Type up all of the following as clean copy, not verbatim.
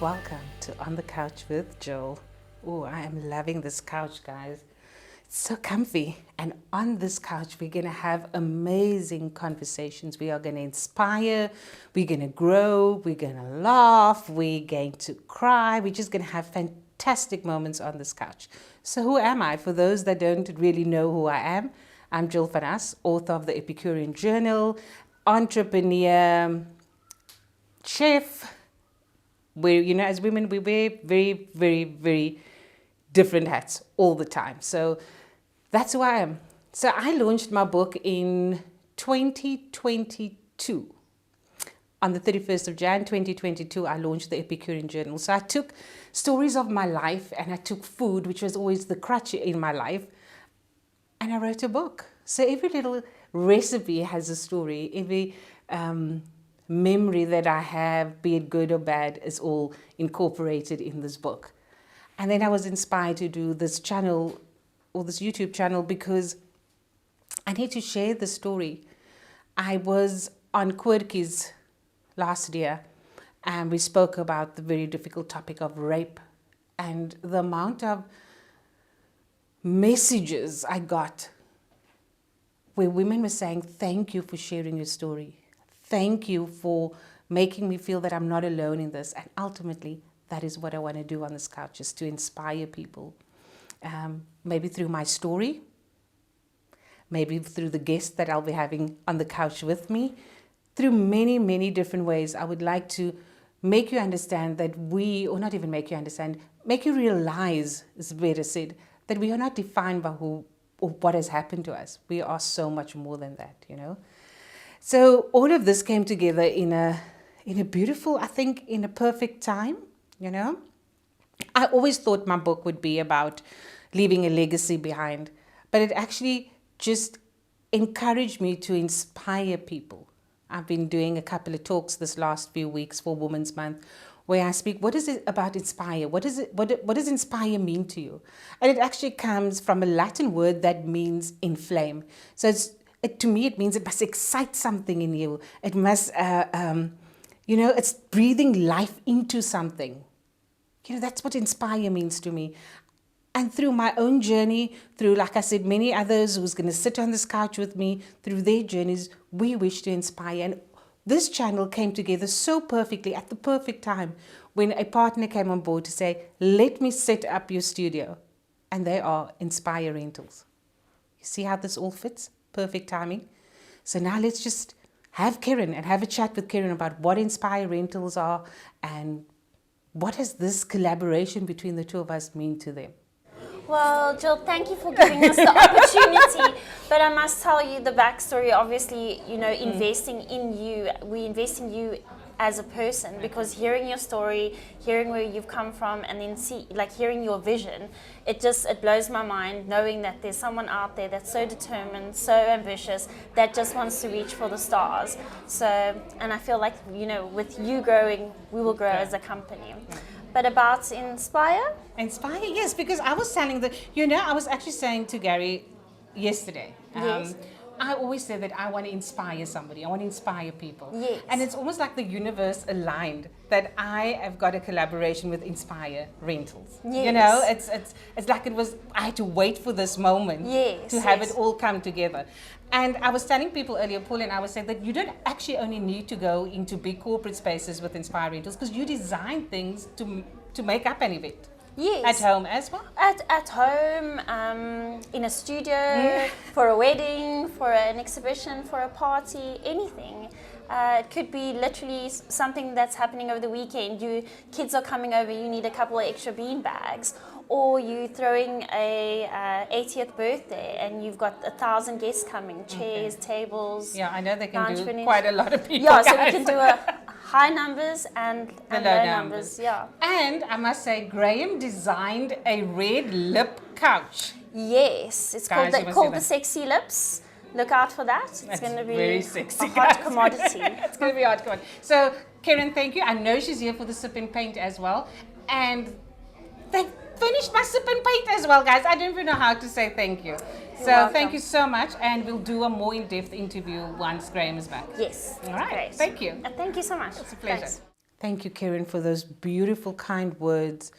welcome to On the Couch with Jill. Oh, I am loving this couch, guys. It's so comfy. And on this couch, we're going to have amazing conversations. We are going to inspire. We're going to grow. We're going to laugh. We're going to cry. We're just going to have fantastic moments on this couch. So who am I? For those that don't really know who I am, I'm Jill van As, author of the Epicurean Journal, entrepreneur, chef. Where, as women, we wear very, very, very different hats all the time. So that's who I am. So I launched my book in 2022. On the 31st of Jan 2022, I launched the Epicurean Journal. So I took stories of my life and I took food, which was always the crutch in my life, and I wrote a book. So every little recipe has a story. Every memory that I have, be it good or bad, is all incorporated in this book. And then I was inspired to do this channel, or this YouTube channel, because I need to share the story. I was on Quirkies last year, and we spoke about the very difficult topic of rape, and the amount of messages I got where women were saying, thank you for sharing your story. Thank you for making me feel that I'm not alone in this. And ultimately, that is what I want to do on this couch, is to inspire people. Maybe through my story, maybe through the guests that I'll be having on the couch with me, through many, many different ways. I would like to make you understand that or not even make you understand, make you realize, is better said, that we are not defined by who or what has happened to us. We are so much more than that, So all of this came together in a beautiful, I think, in a perfect time, I always thought my book would be about leaving a legacy behind, but it actually just encouraged me to inspire people. I've been doing a couple of talks this last few weeks for Women's Month, where I speak, what is it about inspire? What does inspire mean to you? And it actually comes from a Latin word that means inflame. So to me, it means it must excite something in you. It must, it's breathing life into something. That's what inspire means to me. And through my own journey, through, like I said, many others who's going to sit on this couch with me, through their journeys, we wish to inspire. And this channel came together so perfectly at the perfect time when a partner came on board to say, let me set up your studio. And they are Inspire Rentals. You see how this all fits? Perfect timing. So now let's just have Kerryn and have a chat with Kerryn about what Inspire Rentals are and what does this collaboration between the two of us mean to them. Well, Jill, thank you for giving us the opportunity. But I must tell you the backstory. Obviously, investing in you, we invest in you as a person, because hearing your story, hearing where you've come from, and then hearing your vision, it blows my mind knowing that there's someone out there that's so determined, so ambitious, that just wants to reach for the stars. So, and I feel like, with you growing, we will grow as a company. But about Inspire? Inspire, yes, because I was telling I was actually saying to Gary yesterday, yes. I always say that I want to inspire somebody. I want to inspire people. Yes. And it's almost like the universe aligned that I have got a collaboration with Inspire Rentals. Yes. It's like I had to wait for this moment to have it all come together. And I was telling people earlier, Paul and I was saying that you don't actually only need to go into big corporate spaces with Inspire Rentals, because you design things to make up an event. Yes. At home as well? At home, in a studio, for a wedding, for an exhibition, for a party, anything. It could be literally something that's happening over the weekend. Kids are coming over, you need a couple of extra bean bags. Or you throwing a 80th birthday and you've got 1,000 guests coming, chairs, tables. Yeah, I know they can do quite a lot of people. Yeah, so we can do high numbers and low numbers. Yeah. And I must say, Graham designed a red lip couch. Yes, it's called the Sexy Lips. Look out for that. It's going to be very sexy, a hot commodity. It's going to be a hot commodity. So, Kerryn, thank you. I know she's here for the sip and paint as well. And they finished my sip and paint as well, guys. I don't even know how to say thank you. You're welcome. Thank you so much. And we'll do a more in-depth interview once Graham is back. Yes. All right. Great. Thank you. Thank you so much. It's a pleasure. Thanks. Thank you, Kerryn, for those beautiful, kind words.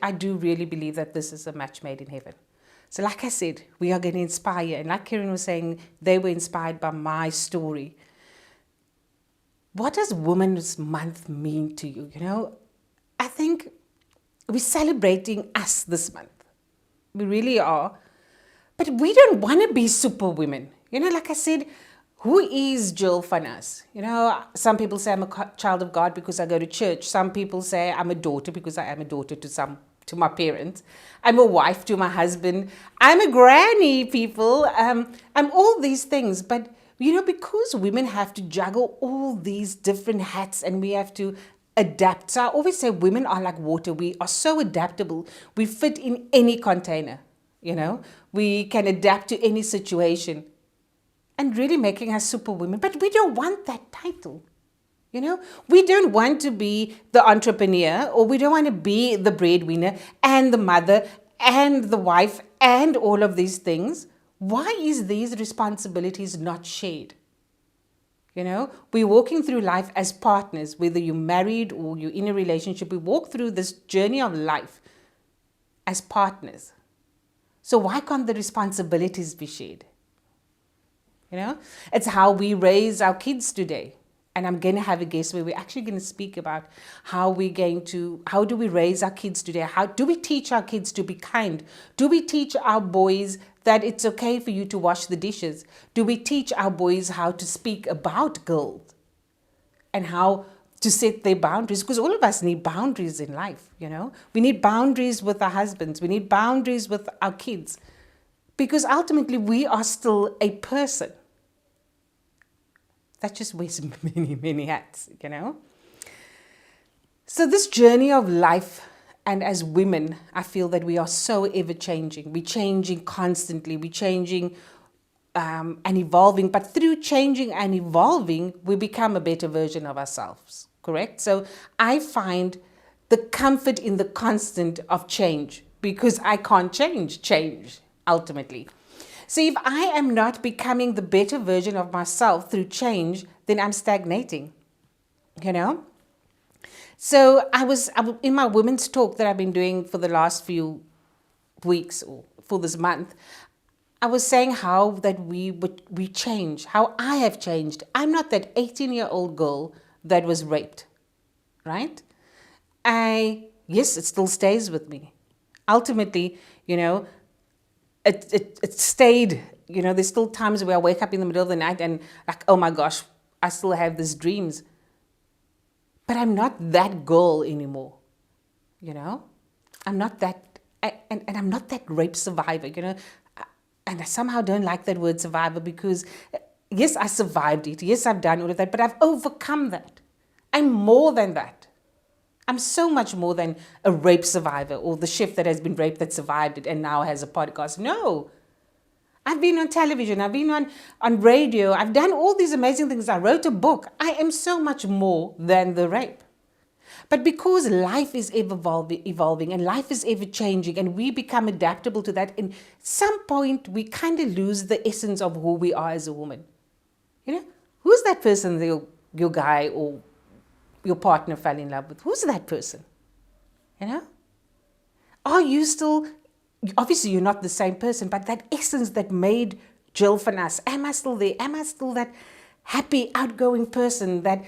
I do really believe that this is a match made in heaven. So like I said, we are going to inspire. And like Kerryn was saying, they were inspired by my story. What does Women's Month mean to you? I think we're celebrating us this month. We really are. But we don't want to be super women. Like I said, who is Jill van Us? Some people say I'm a child of God because I go to church. Some people say I'm a daughter because I am a daughter to my parents. I'm a wife to my husband. I'm a granny, people. I'm all these things. But, because women have to juggle all these different hats and we have to adapt. So I always say women are like water. We are so adaptable. We fit in any container. We can adapt to any situation. And really making us superwomen. But we don't want that title. We don't want to be the entrepreneur, or we don't want to be the breadwinner and the mother and the wife and all of these things. Why is these responsibilities not shared? We're walking through life as partners, whether you're married or you're in a relationship. We walk through this journey of life as partners. So why can't the responsibilities be shared? It's how we raise our kids today. And I'm going to have a guest where we're actually going to speak about how do we raise our kids today? How do we teach our kids to be kind? Do we teach our boys that it's okay for you to wash the dishes? Do we teach our boys how to speak about girls and how to set their boundaries? Because all of us need boundaries in life, We need boundaries with our husbands. We need boundaries with our kids. Because ultimately we are still a person. That just wears many, many hats, So this journey of life, and as women, I feel that we are so ever-changing. We're changing constantly. We're changing and evolving. But through changing and evolving, we become a better version of ourselves, correct? So I find the comfort in the constant of change because I can't change, ultimately. So if I am not becoming the better version of myself through change, then I'm stagnating, So I was in my women's talk that I've been doing for the last few weeks or for this month. I was saying how that we change, how I have changed. I'm not that 18-year-old girl that was raped, right? Yes, it still stays with me. Ultimately, it stayed, there's still times where I wake up in the middle of the night and like, oh my gosh, I still have these dreams. But I'm not that girl anymore, I'm not that, and I'm not that rape survivor, and I somehow don't like that word survivor because, yes, I survived it. Yes, I've done all of that, but I've overcome that. I'm more than that. I'm so much more than a rape survivor or the chef that has been raped that survived it and now has a podcast. No. I've been on television. I've been on radio. I've done all these amazing things. I wrote a book. I am so much more than the rape. But because life is ever evolving and life is ever changing and we become adaptable to that, in some point we kind of lose the essence of who we are as a woman. Who's that person, your guy or your partner fell in love with? Who's that person? Are you still, obviously you're not the same person, but that essence that made Jill van Us, am I still there? Am I still that happy, outgoing person that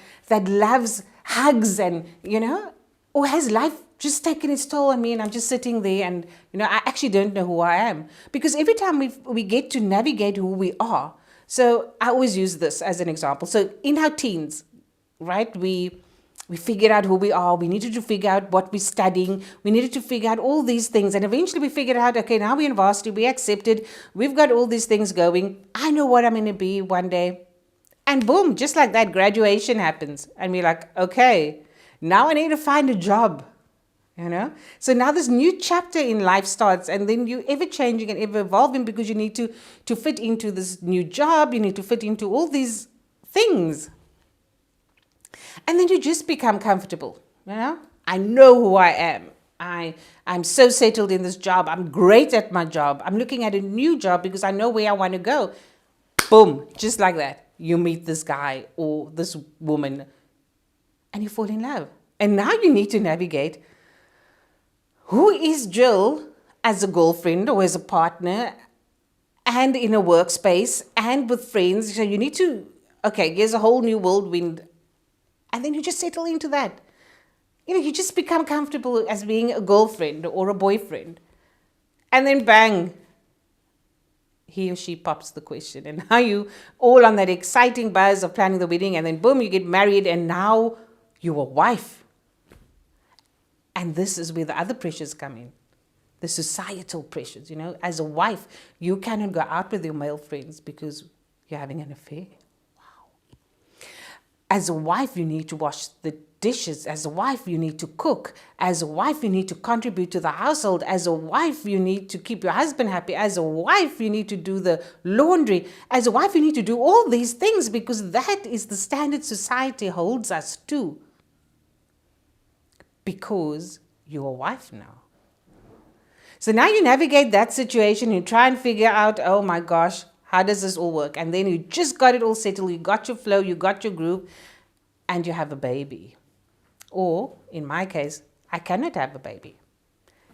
loves hugs and, or has life just taken its toll on me and I'm just sitting there and, I actually don't know who I am? Because every time we get to navigate who we are, so I always use this as an example. So in our teens, right, we figured out who we are. We needed to figure out what we're studying. We needed to figure out all these things. And eventually we figured out, okay, now we're in varsity. We're accepted. We've got all these things going. I know what I'm going to be one day. And boom, just like that, graduation happens. And we're like, okay, now I need to find a job. So now this new chapter in life starts, and then you're ever changing and ever evolving because you need to fit into this new job. You need to fit into all these things. And then you just become comfortable, I know who I am. I'm so settled in this job. I'm great at my job. I'm looking at a new job because I know where I want to go. Boom, just like that. You meet this guy or this woman and you fall in love. And now you need to navigate, who is Jill as a girlfriend or as a partner and in a workspace and with friends? So you need to, okay, here's a whole new whirlwind. And then you just settle into that. You just become comfortable as being a girlfriend or a boyfriend. And then bang, he or she pops the question. And now you all on that exciting buzz of planning the wedding, and then boom, you get married, and now you're a wife. And this is where the other pressures come in. The societal pressures, As a wife, you cannot go out with your male friends because you're having an affair. Wow. As a wife, you need to wash the dishes. As a wife, you need to cook. As a wife, you need to contribute to the household. As a wife, you need to keep your husband happy. As a wife, you need to do the laundry. As a wife, you need to do all these things because that is the standard society holds us to. Because you're a wife now. So now you navigate that situation, you try and figure out, oh my gosh, how does this all work? And then you just got it all settled, you got your flow, you got your groove, and you have a baby. Or, in my case, I cannot have a baby.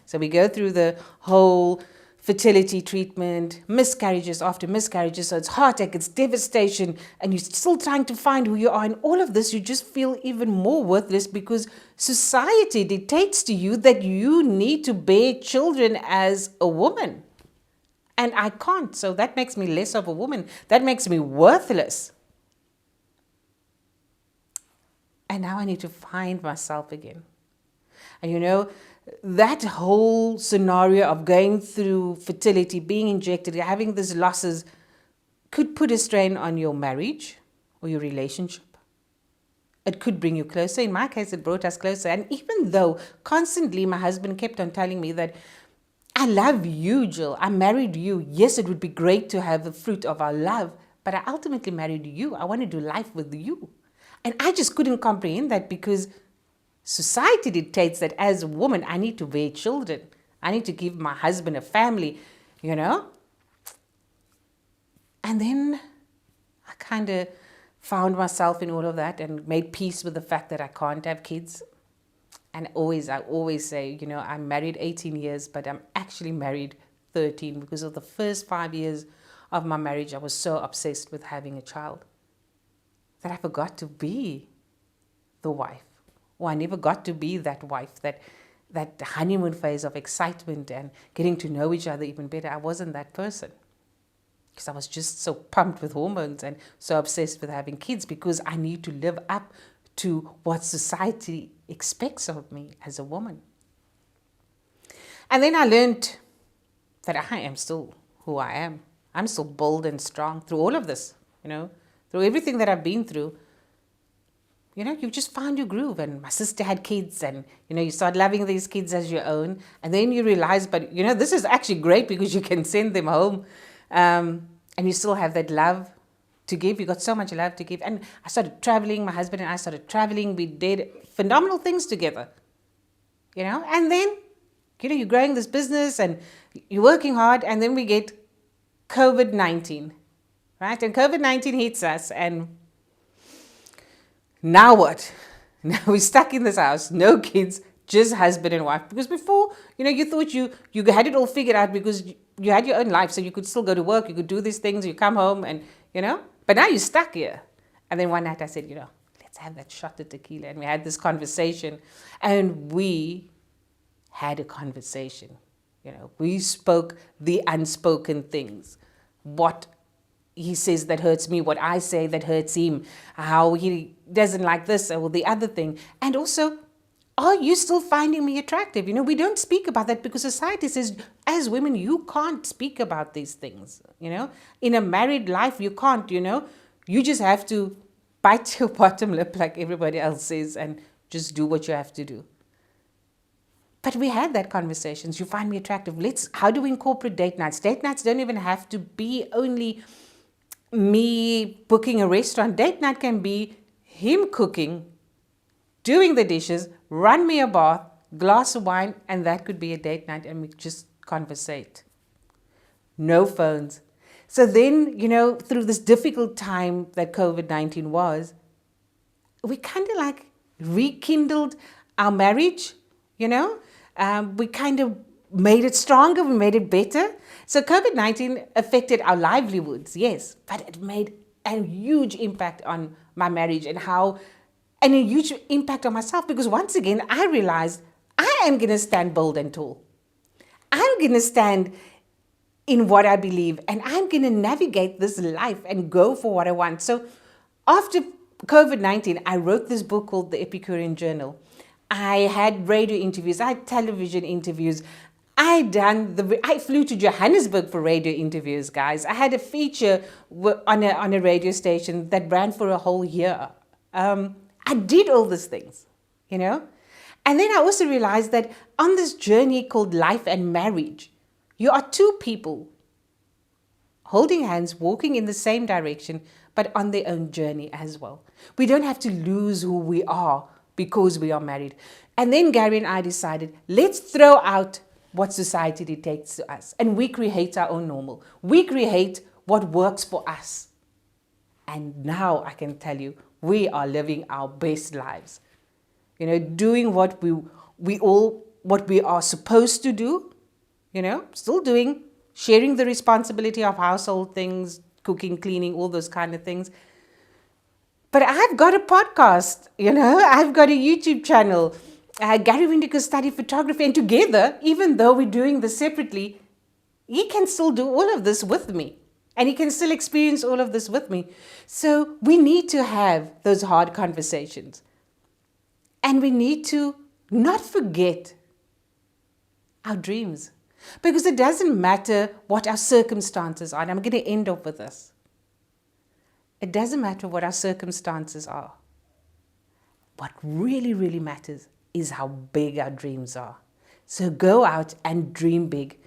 So we go through the whole fertility treatment, miscarriages after miscarriages, so it's heartache, it's devastation, and you're still trying to find who you are. And all of this, you just feel even more worthless because society dictates to you that you need to bear children as a woman. And I can't, so that makes me less of a woman. That makes me worthless. And now I need to find myself again. And that whole scenario of going through fertility, being injected, having these losses could put a strain on your marriage or your relationship. It could bring you closer. In my case, it brought us closer. And even though constantly my husband kept on telling me that, I love you, Jill. I married you. Yes, it would be great to have the fruit of our love, but I ultimately married you. I want to do life with you. And I just couldn't comprehend that because society dictates that as a woman, I need to bear children. I need to give my husband a family, And then I kind of found myself in all of that and made peace with the fact that I can't have kids. And I always say, I'm married 18 years, but I'm actually married 13 because of the first 5 years of my marriage, I was so obsessed with having a child that I forgot to be the wife. Or I never got to be that wife, that honeymoon phase of excitement and getting to know each other even better. I wasn't that person because I was just so pumped with hormones and so obsessed with having kids because I need to live up to what society expects of me as a woman. And then I learned that I am still who I am. I'm still bold and strong through all of this, through everything that I've been through. You just found your groove. And my sister had kids and, you start loving these kids as your own. And then you realize, but, this is actually great because you can send them home. And you still have that love to give. You got so much love to give. And I started traveling. My husband and I started traveling. We did phenomenal things together, And then, you're growing this business and you're working hard. And then we get COVID-19, right? And COVID-19 hits us and now what? Now we're stuck in this house, no kids, just husband and wife. Because before, you thought you had it all figured out because you had your own life. So you could still go to work, you could do these things, you come home and, But now you're stuck here. And then one night I said, let's have that shot of tequila. And we had this conversation. And we had a conversation. We spoke the unspoken things. What he says that hurts me, what I say that hurts him, how he doesn't like this or the other thing. And also, are you still finding me attractive? We don't speak about that because society says, as women, you can't speak about these things. In a married life, you can't, You just have to bite your bottom lip like everybody else says and just do what you have to do. But we had that conversations. You find me attractive. How do we incorporate date nights? Date nights don't even have to be only me booking a restaurant. Date night can be him cooking, doing the dishes, run me a bath, glass of wine, and that could be a date night and we just conversate. No phones. So then, through this difficult time that COVID-19 was, we kind of rekindled our marriage, you know. We kind of made it stronger, we made it better. So COVID-19 affected our livelihoods, yes, but it made a huge impact on my marriage and a huge impact on myself, because once again, I realized I am going to stand bold and tall. I'm going to stand in what I believe, and I'm going to navigate this life and go for what I want. So after COVID-19, I wrote this book called The Epicurean Journal. I had radio interviews, I had television interviews. I flew to Johannesburg for radio interviews, guys. I had a feature on a radio station that ran for a whole year. I did all these things, you know. And then I also realized that on this journey called life and marriage, you are two people holding hands, walking in the same direction, but on their own journey as well. We don't have to lose who we are because we are married. And then Gary and I decided, let's throw out what society dictates to us, and we create our own normal. We create what works for us. And now I can tell you, we are living our best lives. You know, doing what we are supposed to do, you know, still doing, sharing the responsibility of household things, cooking, cleaning, all those kind of things. But I've got a podcast, you know, I've got a YouTube channel. Gary Windicker studied photography, and together, even though we're doing this separately, he can still do all of this with me. And he can still experience all of this with me. So we need to have those hard conversations. And we need to not forget our dreams. Because it doesn't matter what our circumstances are. And I'm going to end off with this. It doesn't matter what our circumstances are. What really, really matters is how big our dreams are. So go out and dream big.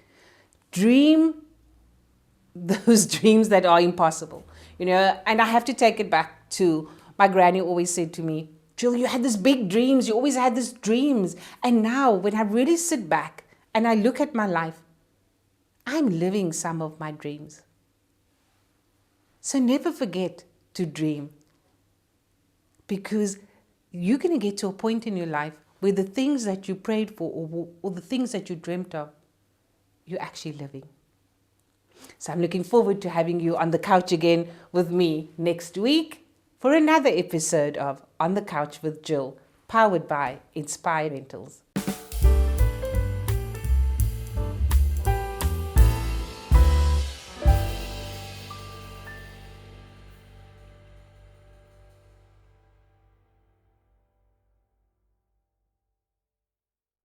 Dream those dreams that are impossible. You know, and I have to take it back to my granny always said to me, Jill, you had these big dreams. You always had these dreams. And now when I really sit back and I look at my life, I'm living some of my dreams. So never forget to dream, because you're going to get to a point in your life where the things that you prayed for or the things that you dreamt of, you're actually living. So I'm looking forward to having you on the couch again with me next week for another episode of On the Couch with Jill, powered by Inspire Rentals.